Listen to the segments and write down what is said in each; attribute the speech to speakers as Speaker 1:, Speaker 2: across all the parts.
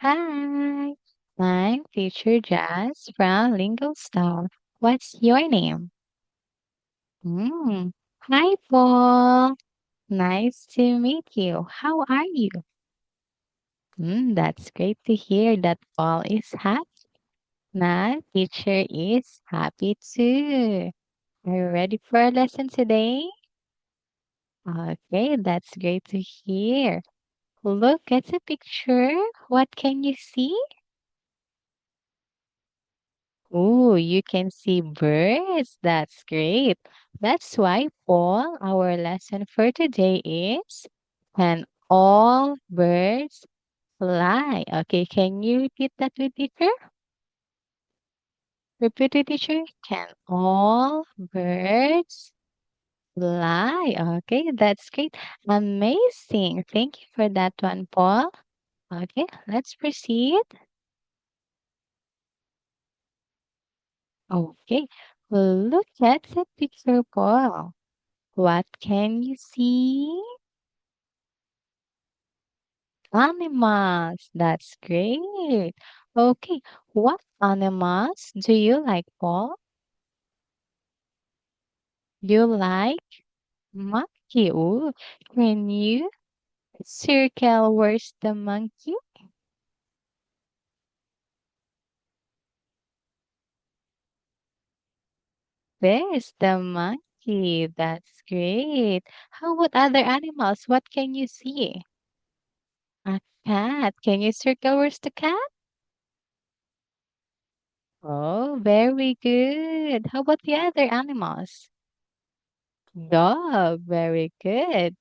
Speaker 1: Hi, I'm Teacher Jazz from Lingo Star. What's your name? Hi, Paul. Nice to meet you. How are you? That's great to hear that Paul is happy. My teacher is happy too. Are you ready for a lesson today? Okay, that's great to hear. Look at the picture. What can you see? Oh, you can see birds. That's great. That's why, Paul, our lesson for today is can all birds fly? Okay, can you repeat that with teacher? Repeat with teacher. Can all birds fly? Okay, that's great. Amazing. Thank you for that one, Paul. Okay, let's proceed. Okay, look at the picture, Paul. What can you see? Animals. That's great. Okay, what animals do you like, Paul? You like monkey. Ooh, can you circle where's the monkey? There's the monkey. That's great. How about other animals? What can you see? A cat. Can you circle where's the cat? Oh, very good. How about the other animals? Dog, very good.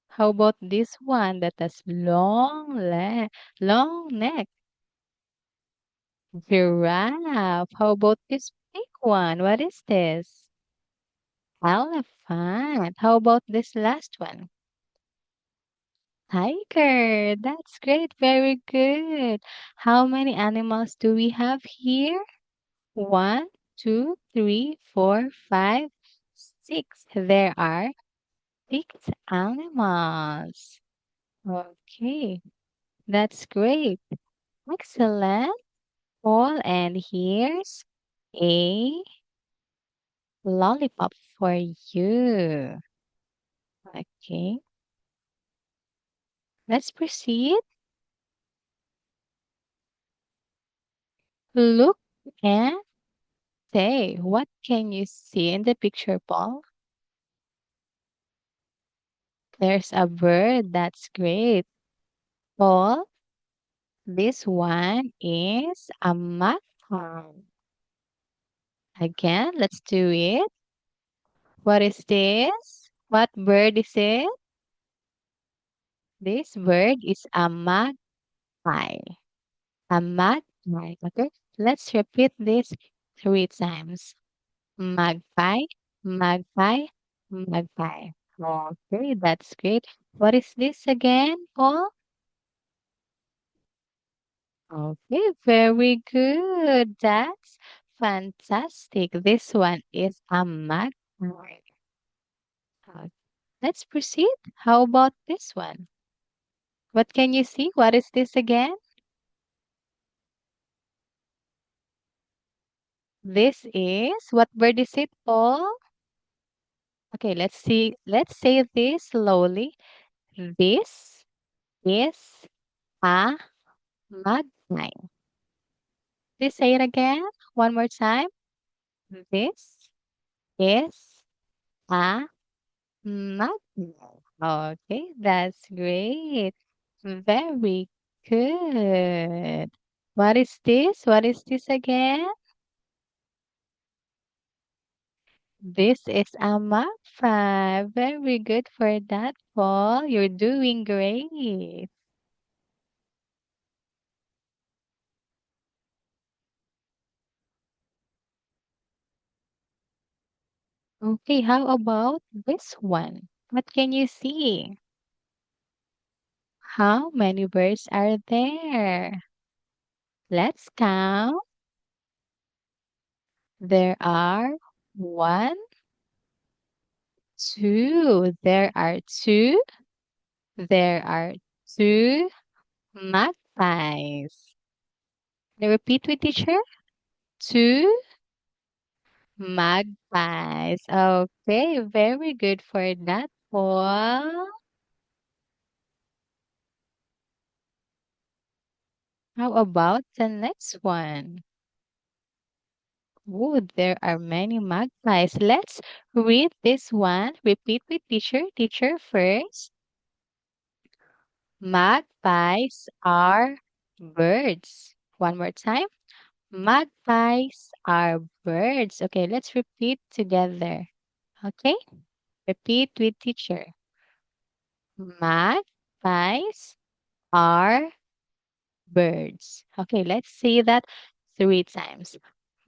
Speaker 1: How about this one that has long neck? Giraffe. How about this big one? What is this? Elephant. How about this last one? Tiger. That's great. Very good. How many animals do we have here? One, two, three, four, five, six. There are six animals. Okay, that's great. Excellent. Paul, and here's a lollipop for you. Okay, let's proceed. Look and say, what can you see in the picture, Paul? There's a bird. That's great. Paul, this one is a magpie. Again, let's do it. What is this? What bird is it? This bird is a magpie. A magpie. Okay, let's repeat this three times. Magpie, magpie, magpie. Okay, that's great. What is this again, Paul? Okay, very good. That's fantastic. This one is a magpie. Let's proceed. How about this one? What can you see? What is this again? This is what bird is it, Paul? Okay, let's see. Let's say this slowly. This is a magpie. Please say it again. One more time. This is a magpie. Okay, that's great. Very good. What is this? What is this again? This is a magpie. Very good for that, Paul. You're doing great. Okay, how about this one? What can you see? How many birds are there? Let's count. There are one, two. There are two. There are Two magpies. Can you repeat with teacher? Two magpies. Okay, very good for that, Paul. How about the next one? Oh, there are many magpies. Let's read this one. Repeat with teacher. Teacher first. Magpies are birds. One more time. Magpies are birds. Okay, let's repeat together. Okay, repeat with teacher. Magpies are birds. Okay, let's say that three times.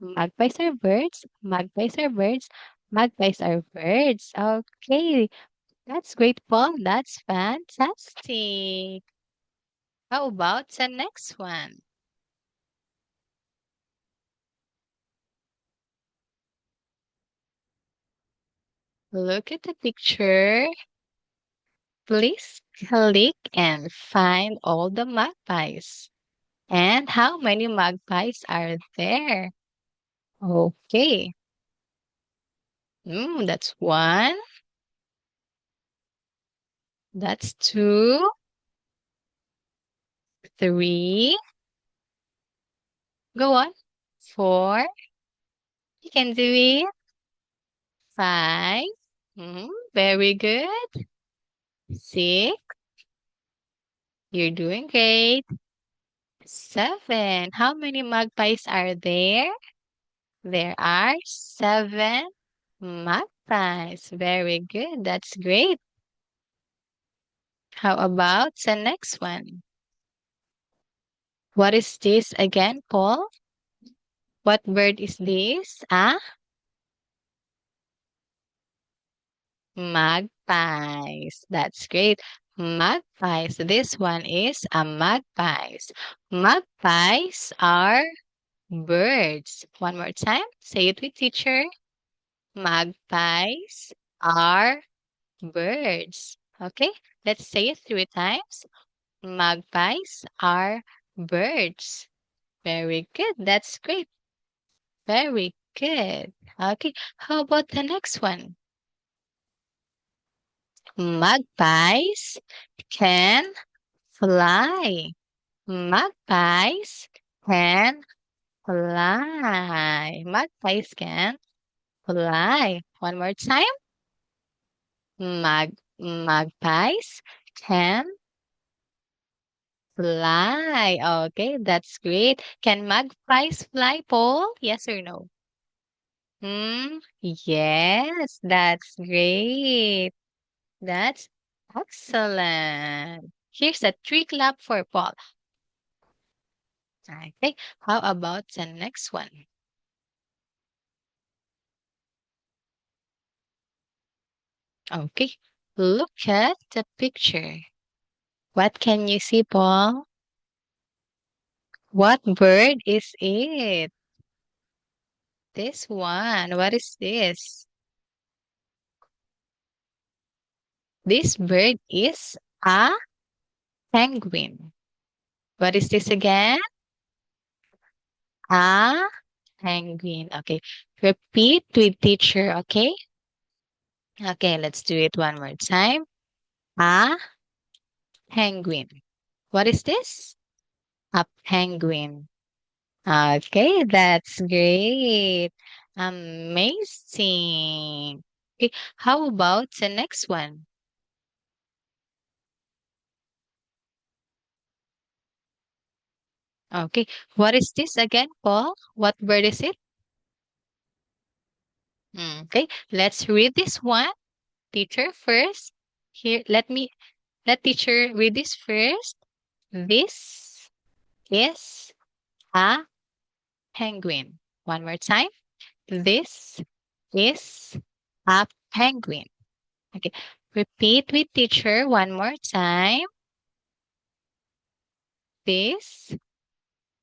Speaker 1: Magpies are birds. Magpies are birds. Magpies are birds. Okay, that's great, Paul. That's fantastic. How about the next one? Look at the picture. Please click and find all the magpies. And how many magpies are there? Okay. That's one. That's two. Three. Go on. Four. You can do it. Five. Very good. Six. You're doing great. Seven. How many magpies are there? There are seven magpies. Very good. That's great. How about the next one? What is this again, Paul? What bird is this? Magpies. That's great. Magpies. This one is a magpies. Magpies are birds. One more time. Say it with teacher. Magpies are birds. Okay, let's say it three times. Magpies are birds. Very good. That's great. Very good. Okay, how about the next one? Magpies can fly. Magpies can fly. Magpies can fly. One more time. Magpies can fly. Okay, that's great. Can magpies fly, Paul? Yes or no? Yes, that's great. That's excellent. Here's a three clap for Paul. Okay, how about the next one? Okay, look at the picture. What can you see, Paul? What bird is it? This one. What is this? This bird is a penguin. What is this again? A penguin. Okay. Repeat with teacher, okay? Okay, let's do it one more time. A penguin. What is this? A penguin. Okay, that's great. Amazing. Okay, how about the next one? Okay, what is this again, Paul? What bird is it? Okay, let's read this one. Teacher first. Here, let teacher read this first. This is a penguin. One more time. This is a penguin. Okay. Repeat with teacher one more time. This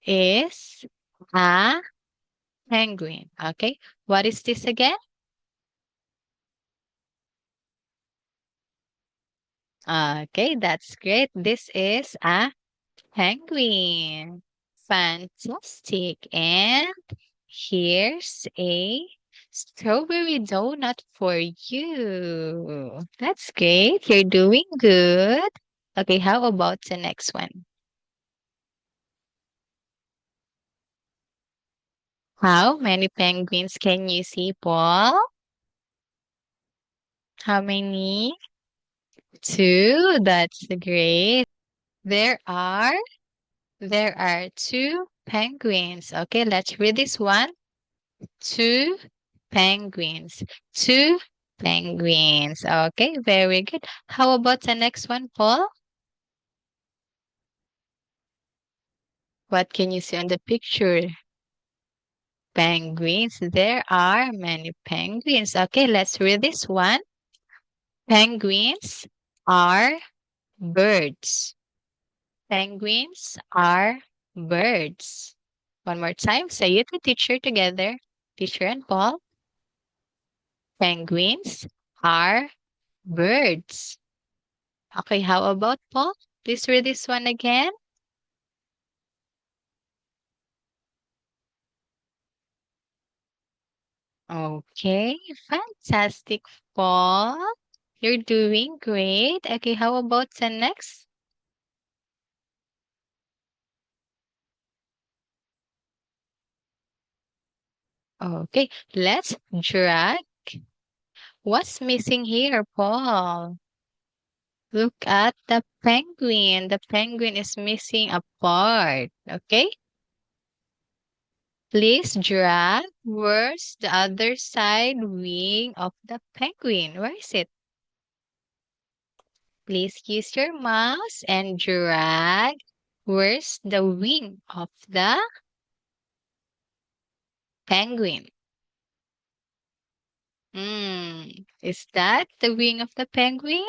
Speaker 1: is a penguin. Okay. What is this again? Okay, that's great. This is a penguin. Fantastic. And here's a strawberry donut for you. That's great. You're doing good. Okay, how about the next one? How many penguins can you see, Paul? How many? Two. That's great. There are there are two penguins. Okay, let's read this one. Two penguins. Two penguins. Okay, very good. How about the next one, Paul? What can you see on the picture? Penguins. There are many penguins. Okay, let's read this one. Penguins are birds. Penguins are birds. One more time. Say it with teacher together. Teacher and Paul. Penguins are birds. Okay, how about Paul? Please read this one again. Okay, fantastic, Paul. You're doing great. Okay, how about the next? Okay, let's drag. What's missing here, Paul? Look at the penguin. The penguin is missing a part. Okay, please drag. Where's the other side wing of the penguin? Where is it? Please use your mouse and drag. Where's the wing of the penguin? Is that the wing of the penguin?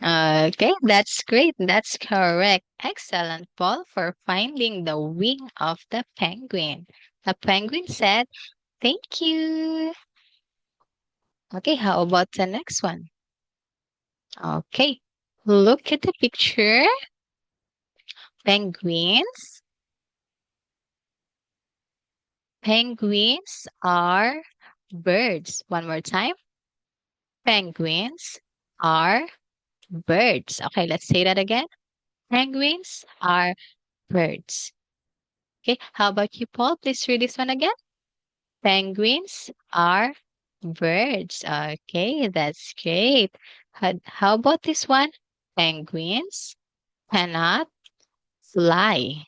Speaker 1: Okay, that's great. That's correct. Excellent, Paul, for finding the wing of the penguin. The penguin said, "Thank you." Okay, how about the next one? Okay, look at the picture. Penguins. Penguins are birds. One more time. Penguins are birds. Okay, let's say that again. Penguins are birds. Okay, how about you, Paul? Please read this one again. Penguins are birds. Okay, that's great. How about this one? Penguins cannot fly.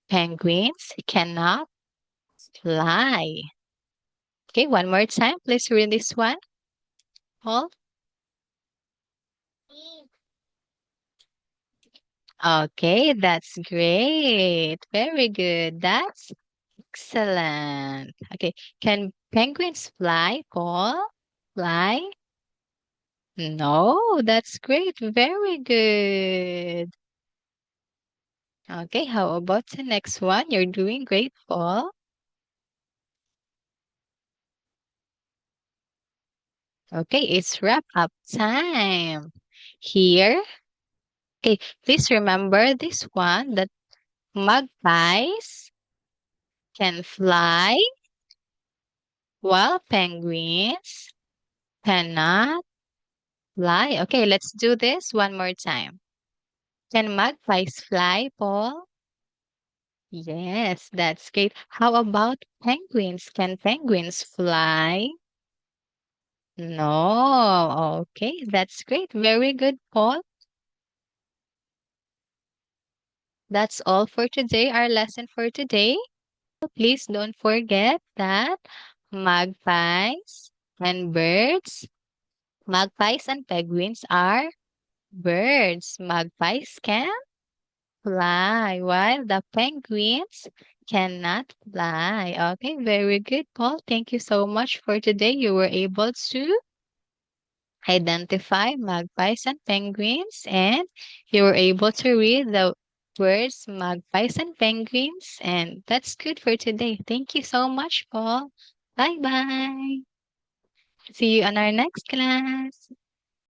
Speaker 1: Penguins cannot fly. Okay, one more time. Please read this one, Paul. Okay, that's great. Very good. That's excellent. Okay, can penguins fly, Paul? Fly? No, that's great. Very good. Okay, how about the next one? You're doing great, Paul. Okay, it's wrap up time. Here, okay, please remember this one that magpies can fly while penguins cannot fly. Okay, let's do this one more time. Can magpies fly, Paul? Yes, that's great. How about penguins? Can penguins fly? No. Okay, that's great. Very good, Paul. That's all for today, our lesson for today. Please don't forget that magpies and birds, magpies and penguins are birds. Magpies can fly, while the penguins cannot fly. Okay, very good, Paul. Thank you so much for today. You were able to identify magpies and penguins, and you were able to read the words magpies and penguins, and that's good for today. Thank you so much, Paul. Bye bye. See you on our next class.